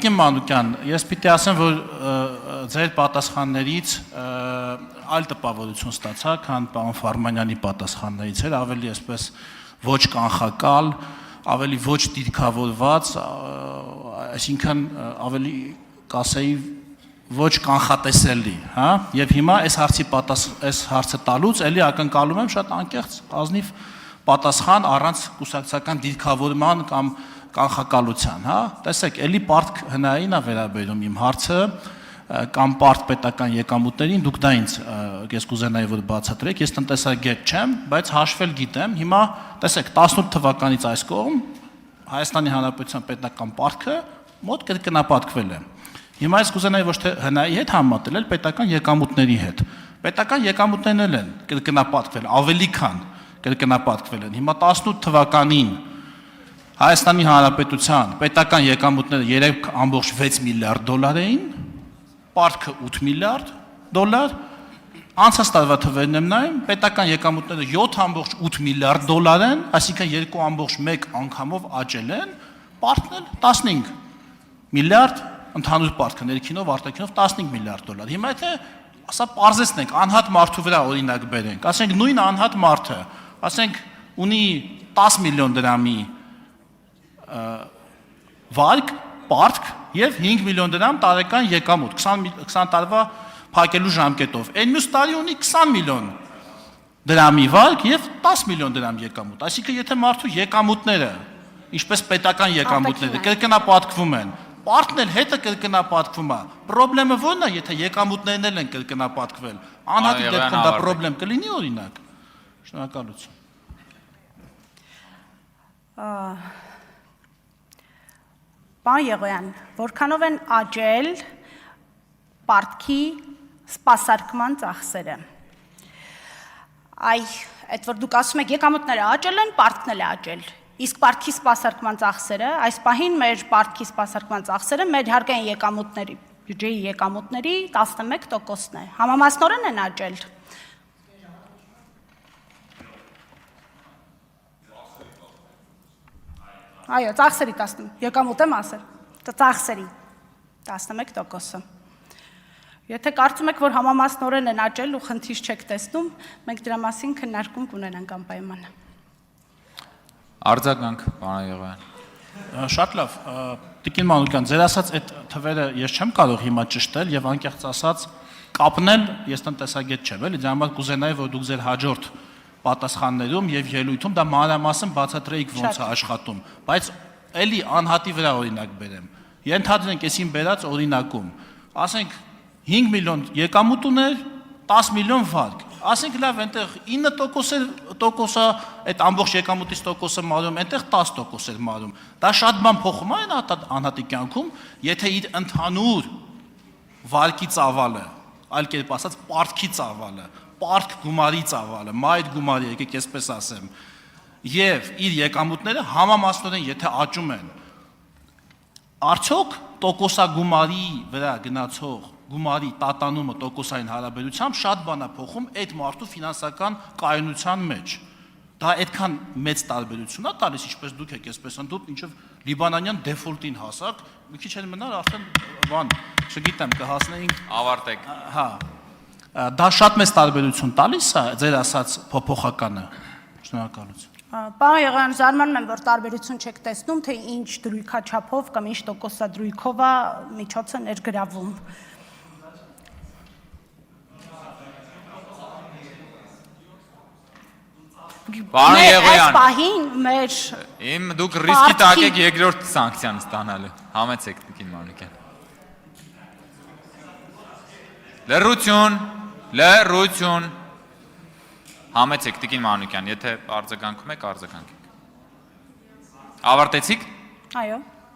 Տիկին Մանուկյան, ես պիտի ասեմ, որ ձեր պատասխաններից այլ տպավորություն ստացա, քան պարոն Ֆարմանյանի պատասխաններից էր, ավելի այսպես ոչ կանխակալ, ավելի ոչ դիրքավորված, այսինքն ավելի կասեի ոչ կանխատեսելի, հա, եւ հիմա այս հարցը տալուց էլի ակնկալում եմ շատ անկեղծ ազնիվ պատասխան առանց կուսակցական դիրքավորման կամ կանխակալության, հա, տեսեք, էլի պարտք հնային է վերաբերում իմ հարցը կամ պարտ պետական եկամուտներին, դուք դա ինձ ես կուզենայի որ բացատրեք, ես տնտեսագետ չեմ, բայց հաշվել գիտեմ, հիմա տեսեք 18 թվականից այս կողմ Հայաստանի Հանրապետության պետական պարտքը մոտ կրկնապատկվել է։ Հիմա ես կուզենայի ոչ թե հնայի հետ համատել, պետական եկամուտների հետ։ Պետական եկամուտներն էլ են կրկնապատկվել, ավելի քան կրկնապատկվել են։ Հիմա 18 թվականին Հայաստանի Հանրապետության պետական եկամուտները 3.6 միլիարդ դոլար էին, պարտքը 8 միլիարդ դոլար, անցած տարվա թվերն եմ նայում, պետական եկամուտները 7.8 միլիարդ դոլար են, այսինքն 2.1 անգամով աճել են, պարտքն էլ 15 միլիարդ, ընդհանուր պարտքը ներքինով, արտաքինով 15 միլիարդ դոլար։ Հիմա եթե ասա պարզեցնենք, անհատ մարդու վրա օրինակ բերենք, ասենք նույն անհատ մարդը, ասենք ունի 10 միլիոն դրամի վարկ, պարտք եւ 5 միլիոն դրամ տարեկան եկամուտ 20 տարվա փակելու ժամկետով։ Այն մյուս տարի ունի 20 միլիոն դրամի վարկ եւ 10 միլիոն դրամ եկամուտ։ Այսինքն եթե մարդու եկամուտները, ինչպես պետական եկամուտները կրկնապատկվում են, պարտքն էլ հետը կրկնապատկվում է։ Պրոբլեմը ո՞րն է, եթե եկամուտներն էլ են կրկնապատկվել։ Անհատի դեպքում դա պրոբլեմ կլինի օրինակ։ Շնորհակալություն։ Պարոն Եղոյան, որքանով են աճել պարտքի սպասարկման ծախսերը։ Այդ որ դուք ասում եք եկամուտները աճել են, պարտքն էլ է աճել։ Իսկ պարտքի սպասարկման ծախսերը, այս պահին մեր պարտքի սպասարկման ծախսերը մեր հարկային եկամուտների, բյուջեի եկամուտների 11%-ն է։ Համամասնորեն են աճել։ Այո, ծախսերի 10, եկամուտ եմ ասել, ծախսերի 11%-ը։ Եթե կարծում եք, որ համամասնորեն են աճել ու խնդիր չեք տեսնում, մենք դրա մասին քննարկում կունենանք անպայման։ Արձագանք, պարոն Եղոյան։ Շատ լավ, Տիկին Մանուկյան, ձեր ասած այդ թվերը ես չեմ կարող հիմա ճշտել եւ անկեղծ ասած կապնել, ես տնտեսագետ չեմ, էլի, դրա համար կուզենայի, որ դուք ձեր հաջորդ պատասխաններում եւ ելույթում դա մանրամասն բացատրեիք ոնց է աշխատում, բայց էլի անհատի վրա օրինակ բերեմ։ Ենթադրենք այսին բերած օրինակում, ասենք 5 միլիոն եկամուտ ուներ, 10 միլիոն վարկ։ Ասենք լավ, այնտեղ 9% այդ ամբողջ եկամուտից տոկոսը մարում, այնտեղ 10% էր մարում։ Դա շատ բան փոխում է այն անհատի կյանքում, եթե իր ընդհանուր վարկի ծավալը, այլ կերպ ասած, պարտքի ծավալը, պարտք գումարի ծավալը, մայր գումարի, եկեք այսպես ասեմ, եւ իր եկամուտները համամասնորեն եթե աճում են, արդյոք տոկոսագումարի վրա գնացող գումարի տատանումը տոկոսային հարաբերությամբ շատ բան է փոխում այդ մարդու ֆինանսական կայունության մեջ։ Դա այդքան մեծ տարբերություն է տալիս, ինչպես դուք եք այսպես ընդդուք, ինչով լիբանանյան դեֆոլտին հասակ, մի քիչ էլ մնար արդեն բան, չգիտեմ, կհասնեինք ավարտեք։ Հա։ Դա շատ մեծ տարբերություն տալիս է ձեր ասած փոփոխականը։ Շնորհակալություն։ Պարոն Եղոյան, զարմանում եմ, որ տարբերություն չեք տեսնում, թե ինչ դրույքաչափով կամ ինչ տոկոսադրույքով է միջոցը ներգրավում։ Պարոն Եղոյան, այս պահին մեր դուք ռիսկի տակ եք երկրորդ սանկցիան ստանալու։ Համեցեք, Տիկին Մանուկյան։ Լռություն։ Համեցեք, Տիկին Մանուկյան, եթե արձագանքում եք, արձագանքեք։ Ավարտեցիք։ Այո։